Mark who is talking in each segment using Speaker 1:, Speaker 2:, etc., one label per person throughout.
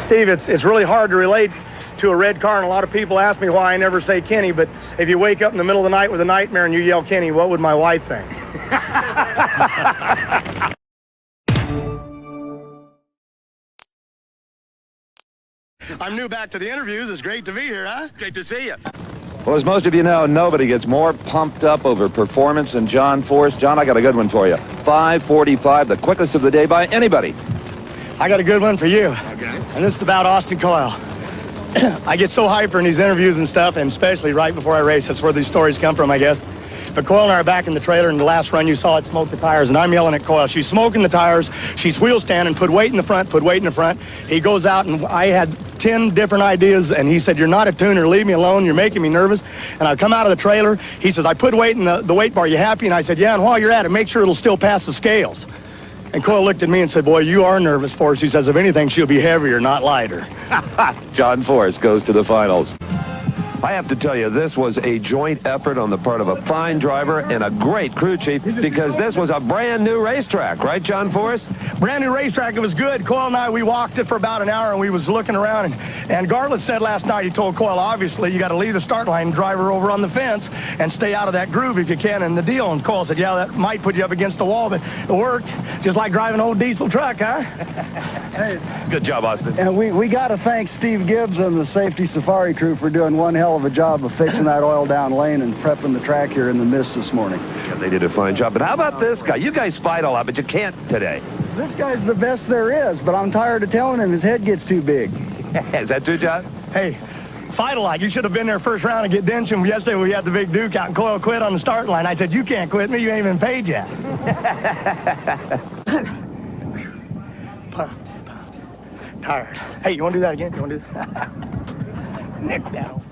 Speaker 1: Steve, it's really hard to relate to a red car, and a lot of people ask me why I never say Kenny, but if you wake up in the middle of the night with a nightmare and you yell Kenny, what would my wife think?
Speaker 2: I'm new back to the interviews. It's great to be here, huh?
Speaker 3: Great to see you.
Speaker 4: Well, as most of you know, nobody gets more pumped up over performance than John Force. John, I got a good one for you. 5:45, the quickest of the day by anybody.
Speaker 2: I got a good one for you.
Speaker 3: Okay.
Speaker 2: And this is about Austin Coyle. I get so hyper in these interviews and stuff, and especially right before I race. That's where these stories come from, I guess. But Coyle and I are back in the trailer, and the last run you saw it smoke the tires, and I'm yelling at Coyle. She's smoking the tires. She's wheel standing, put weight in the front, put weight in the front. He goes out, and I had 10 different ideas, and he said, you're not a tuner. Leave me alone. You're making me nervous. And I come out of the trailer. He says, I put weight in the weight bar. You happy? And I said, yeah, and while you're at it, make sure it'll still pass the scales. And Coyle looked at me and said, boy, you are nervous for us. He says, if anything, she'll be heavier, not lighter.
Speaker 4: John Force goes to the finals.
Speaker 5: I have to tell you, this was a joint effort on the part of a fine driver and a great crew chief, because this was a brand new racetrack, right, John Forrest?
Speaker 1: Brand new racetrack. It was good. Coyle and I, we walked it for about an hour, and we was looking around. And Garlett said last night, he told Coyle, obviously, you got to leave the start line and drive her over on the fence and stay out of that groove if you can in the deal. And Coyle said, yeah, that might put you up against the wall, but it worked. Just like driving an old diesel truck, huh?
Speaker 5: Hey, good job, Austin.
Speaker 6: And we got to thank Steve Gibbs and the safety safari crew for doing one hell of a job of fixing that oil down lane and prepping the track here in the mist this morning.
Speaker 5: Yeah, they did a fine job. But how about this guy? You guys fight a lot, but you can't today.
Speaker 6: This guy's the best there is, but I'm tired of telling him his head gets too big.
Speaker 5: Is that true, John?
Speaker 1: Hey, fight a lot. You should have been there first round and get Densham. Yesterday we had the big Duke out, and Coyle quit on the start line. I said, you can't quit me. You ain't even paid yet. Pumped. Tired. Hey, you want to do that again? You want to do that? Nick down.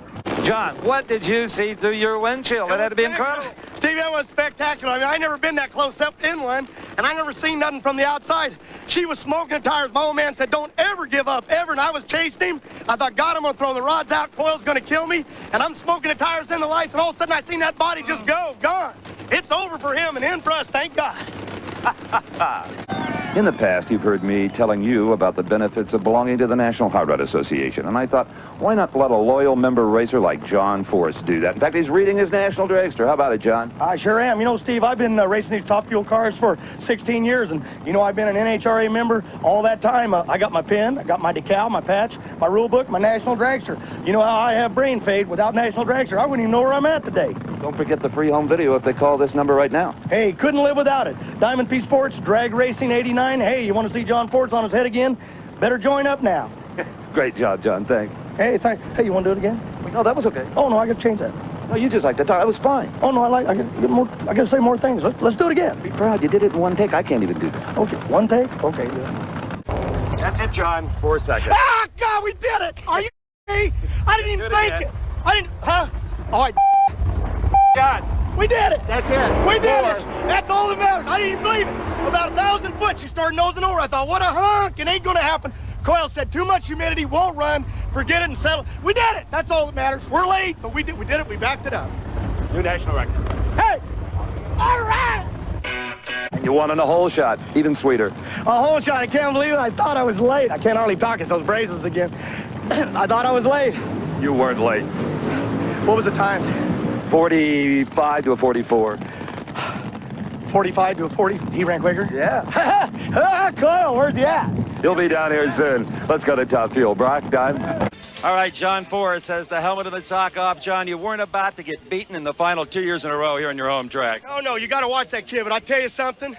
Speaker 4: John, what did you see through your windshield? It had to be incredible.
Speaker 2: Steve, that was spectacular. I mean, I never been that close up in one, and I never seen nothing from the outside. She was smoking the tires. My old man said, don't ever give up, ever. And I was chasing him. I thought, God, I'm going to throw the rods out. Coyle's going to kill me. And I'm smoking the tires in the lights, and all of a sudden I seen that body just go, gone. It's over for him and in for us, thank God.
Speaker 4: In the past, you've heard me telling you about the benefits of belonging to the National Hot Rod Association, and I thought, why not let a loyal member racer like John Force do that? In fact, he's reading his National Dragster. How about it, John?
Speaker 1: I sure am. You know, Steve, I've been racing these top fuel cars for 16 years, and, you know, I've been an NHRA member all that time. I got my pin, I got my decal, my patch, my rule book, my National Dragster. You know how I have brain fade without National Dragster. I wouldn't even know where I'm at today.
Speaker 4: Don't forget the free home video if they call this number right now.
Speaker 1: Hey, couldn't live without it. Diamond P Sports, Drag Racing 89. Hey, you want to see John Force on his head again? Better join up now.
Speaker 4: Great job, John. Thanks.
Speaker 1: Hey, Hey, you want to do it again?
Speaker 4: No, that was okay.
Speaker 1: Oh, no, I got to change that.
Speaker 4: No, you just like to talk. That was fine.
Speaker 1: Oh, no, I got to say more things. Let's do it again.
Speaker 4: Be proud. You did it in one take. I can't even do that.
Speaker 1: Okay, one take? Okay, good.
Speaker 5: That's it, John. 4 seconds.
Speaker 2: Ah, God, we did it. Are you me? I didn't even think it. I didn't, huh? All right.
Speaker 5: John.
Speaker 2: We did it.
Speaker 5: That's it.
Speaker 2: We did it. That's all that matters. I didn't even believe it. About 1,000 foot, she started nosing over. I thought, what a hunk. It ain't going to happen. Coyle said, too much humidity, won't run. Forget it and settle. We did it. That's all that matters. We're late, but we did it. We backed it up.
Speaker 5: New national record.
Speaker 2: Hey. All right.
Speaker 4: And you won on a hole shot. Even sweeter.
Speaker 1: A whole shot. I can't believe it. I thought I was late. I can't hardly talk. It's those braces again. I thought I was late.
Speaker 5: You weren't late.
Speaker 1: What was the time?
Speaker 4: 45 to a 44.
Speaker 1: 45 to a 40. He ran quicker?
Speaker 4: Yeah.
Speaker 1: Coyle, where's he at?
Speaker 4: He'll be down here soon. Let's go to top fuel. Brock, Don.
Speaker 3: All right, John Forrest has the helmet and the sock off. John, you weren't about to get beaten in the final 2 years in a row here on your home track.
Speaker 2: Oh, no, you got to watch that kid. But I tell you something,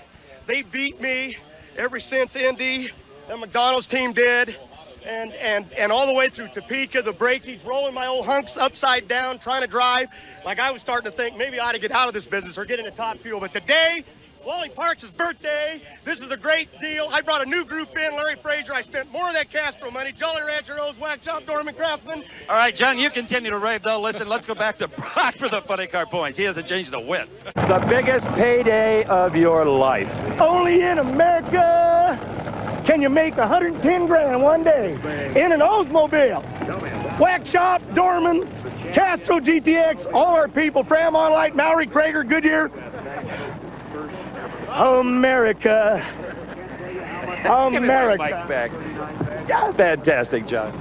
Speaker 2: they beat me ever since Indy. The McDonald's team did. And all the way through Topeka, the breakage, rolling my old hunks upside down, trying to drive. Like I was starting to think maybe I ought to get out of this business or get into top fuel. But today, Wally Parks' birthday. This is a great deal. I brought a new group in, Larry Frazier. I spent more of that Castro money. Jolly Rancher, Rose, Wax Shop, Dorman, Craftsman.
Speaker 3: All right, John, you continue to rave, though. Listen, let's go back to Brock for the funny car points. He hasn't changed a whit.
Speaker 5: The biggest payday of your life.
Speaker 1: Only in America can you make 110 grand in one day in an Oldsmobile. Wax Shop, Dorman, Castro GTX, all our people, Fram On Light, Maury, Krager, Goodyear. America. America.
Speaker 5: Fantastic, John.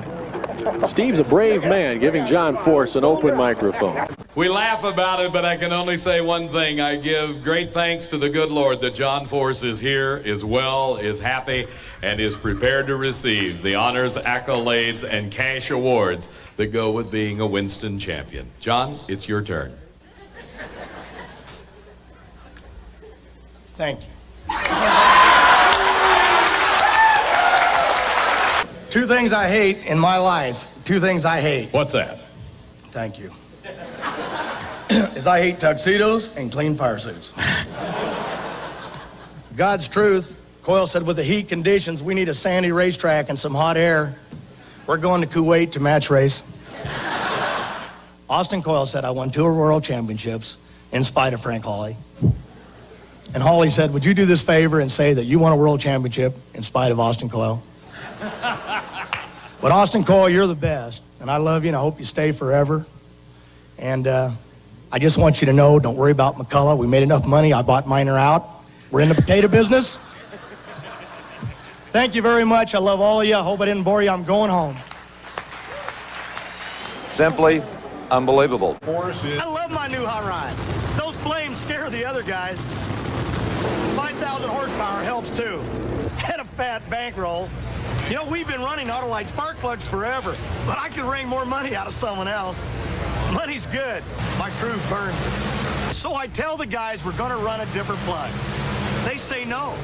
Speaker 7: Steve's a brave man, giving John Force an open microphone.
Speaker 8: We laugh about it, but I can only say one thing. I give great thanks to the good Lord that John Force is here, is well, is happy, and is prepared to receive the honors, accolades, and cash awards that go with being a Winston champion. John, it's your turn.
Speaker 2: Thank you. Two things I hate in my life. Two things I hate.
Speaker 8: What's that?
Speaker 2: Thank you. Is I hate tuxedos and clean fire suits. God's truth, Coyle said with the heat conditions, we need a sandy racetrack and some hot air. We're going to Kuwait to match race. Austin Coyle said, I won 2 world championships in spite of Frank Hawley. And Hawley said, would you do this favor and say that you won a world championship in spite of Austin Coyle? But Austin Coyle, you're the best, and I love you, and I hope you stay forever. And I just want you to know, don't worry about McCullough. We made enough money. I bought Miner out. We're in the potato business. Thank you very much. I love all of you. I hope I didn't bore you. I'm going home.
Speaker 4: Simply unbelievable.
Speaker 2: I love my new hot rod. Those flames scare the other guys. 5,000 horsepower helps too. And a fat bankroll. You know, we've been running Autolite spark plugs forever, but I could wring more money out of someone else. Money's good. My crew burns it. So I tell the guys we're going to run a different plug. They say no.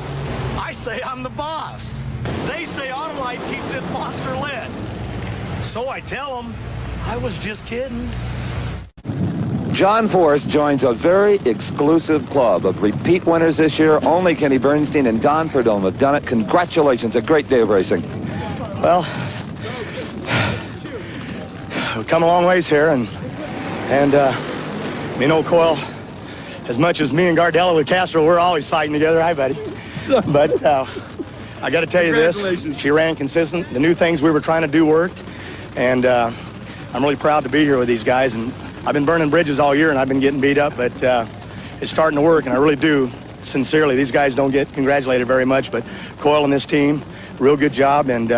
Speaker 2: I say I'm the boss. They say Autolite keeps this monster lit. So I tell them I was just kidding.
Speaker 4: John Force joins a very exclusive club of repeat winners this year. Only Kenny Bernstein and Don Perdome have done it. Congratulations. A great day of racing.
Speaker 2: Well, we've come a long ways here, and you know, Coyle, as much as me and Gardella with Castro, we're always fighting together. Hi, buddy. But I got to tell you this. She ran consistent. The new things we were trying to do worked, and I'm really proud to be here with these guys. And I've been burning bridges all year, and I've been getting beat up, but it's starting to work, and I really do, sincerely. These guys don't get congratulated very much, but Coyle and this team, real good job, and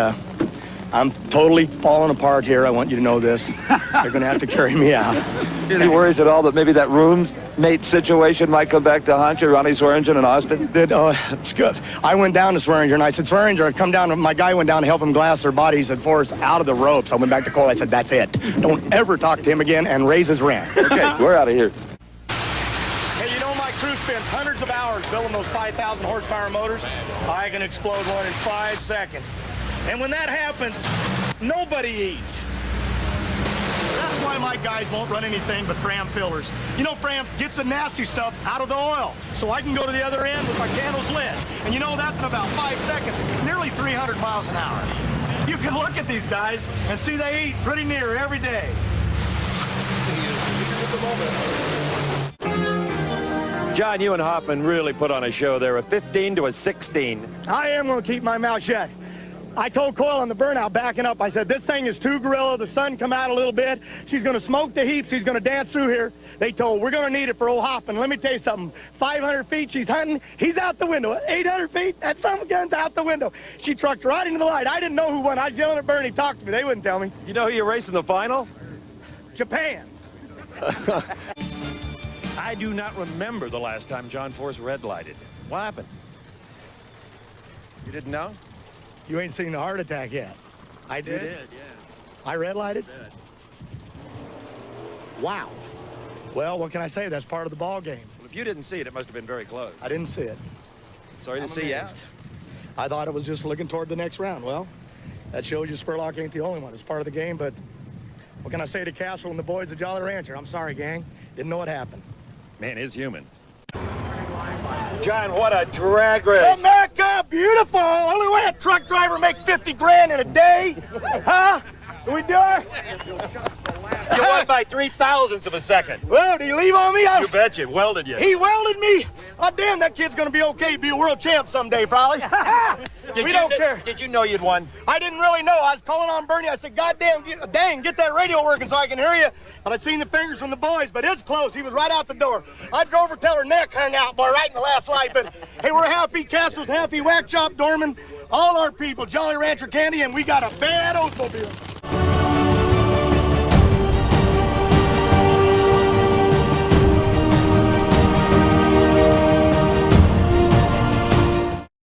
Speaker 2: I'm totally falling apart here. I want you to know this. They're going to have to carry me out.
Speaker 4: Any worries at all that maybe that roommate situation might come back to haunt you, Ronnie Swearingen and Austin?
Speaker 2: It's good. I went down to Swearingen, and I said, Swearingen, come down. My guy went down to help him glass their body. He said, Forrest, out of the ropes. I went back to Coyle. I said, that's it. Don't ever talk to him again and raise his rent.
Speaker 4: Okay, we're out of here.
Speaker 2: Hey, you know my crew spends hundreds of hours building those 5,000 horsepower motors. I can explode one in 5 seconds. And when that happens, nobody eats. That's why my guys won't run anything but Fram fillers. You know, Fram gets the nasty stuff out of the oil, so I can go to the other end with my candles lit. And you know, that's in about 5 seconds, nearly 300 miles an hour. You can look at these guys and see they eat pretty near every day.
Speaker 5: John, you and Hoffman really put on a show there, a 15 to a 16.
Speaker 2: I am going to keep my mouth shut. I told Coyle on the burnout backing up, I said, this thing is too gorilla. The sun come out a little bit. She's going to smoke the heaps. He's going to dance through here. They told, we're going to need it for old Hoffman. Let me tell you something. 500 feet, she's hunting. He's out the window. 800 feet, that son of a gun's out the window. She trucked right into the light. I didn't know who won. I was yelling at Bernie. Talk to me. They wouldn't tell me.
Speaker 5: You know who you raced in the final?
Speaker 2: Japan.
Speaker 3: I do not remember the last time John Force red-lighted. What happened? You didn't know?
Speaker 2: You ain't seen the heart attack yet. I did?
Speaker 3: You did, yeah.
Speaker 2: I red-lighted?
Speaker 3: You did.
Speaker 2: Wow. Well, what can I say? That's part of the ball game.
Speaker 3: Well, if you didn't see it, it must have been very close.
Speaker 2: I didn't see it.
Speaker 3: Sorry to see you out.
Speaker 2: I thought it was just looking toward the next round. Well, that shows you Spurlock ain't the only one. It's part of the game, but what can I say to Castle and the boys at Jolly Rancher? I'm sorry, gang. Didn't know what happened.
Speaker 3: Man is human. John, what a drag race.
Speaker 2: America, beautiful. Only way a truck driver make 50 grand in a day. Huh? Can we do it?
Speaker 3: You won by 0.003 of a second.
Speaker 2: Well, did he leave on me?
Speaker 3: You bet you. Welded you.
Speaker 2: He welded me. Oh, damn, that kid's going to be okay. Be a world champ someday, probably. We don't care.
Speaker 3: Did you know you'd won?
Speaker 2: I didn't really know. I was calling on Bernie. I said, God dang, get that radio working so I can hear you. But I seen the fingers from the boys, but it's close. He was right out the door. I drove her till her neck hung out, boy, right in the last light. But, hey, we're happy. Castle's happy. Whack Shop, Dorman, all our people, Jolly Rancher Candy, and we got a bad Oldsmobile.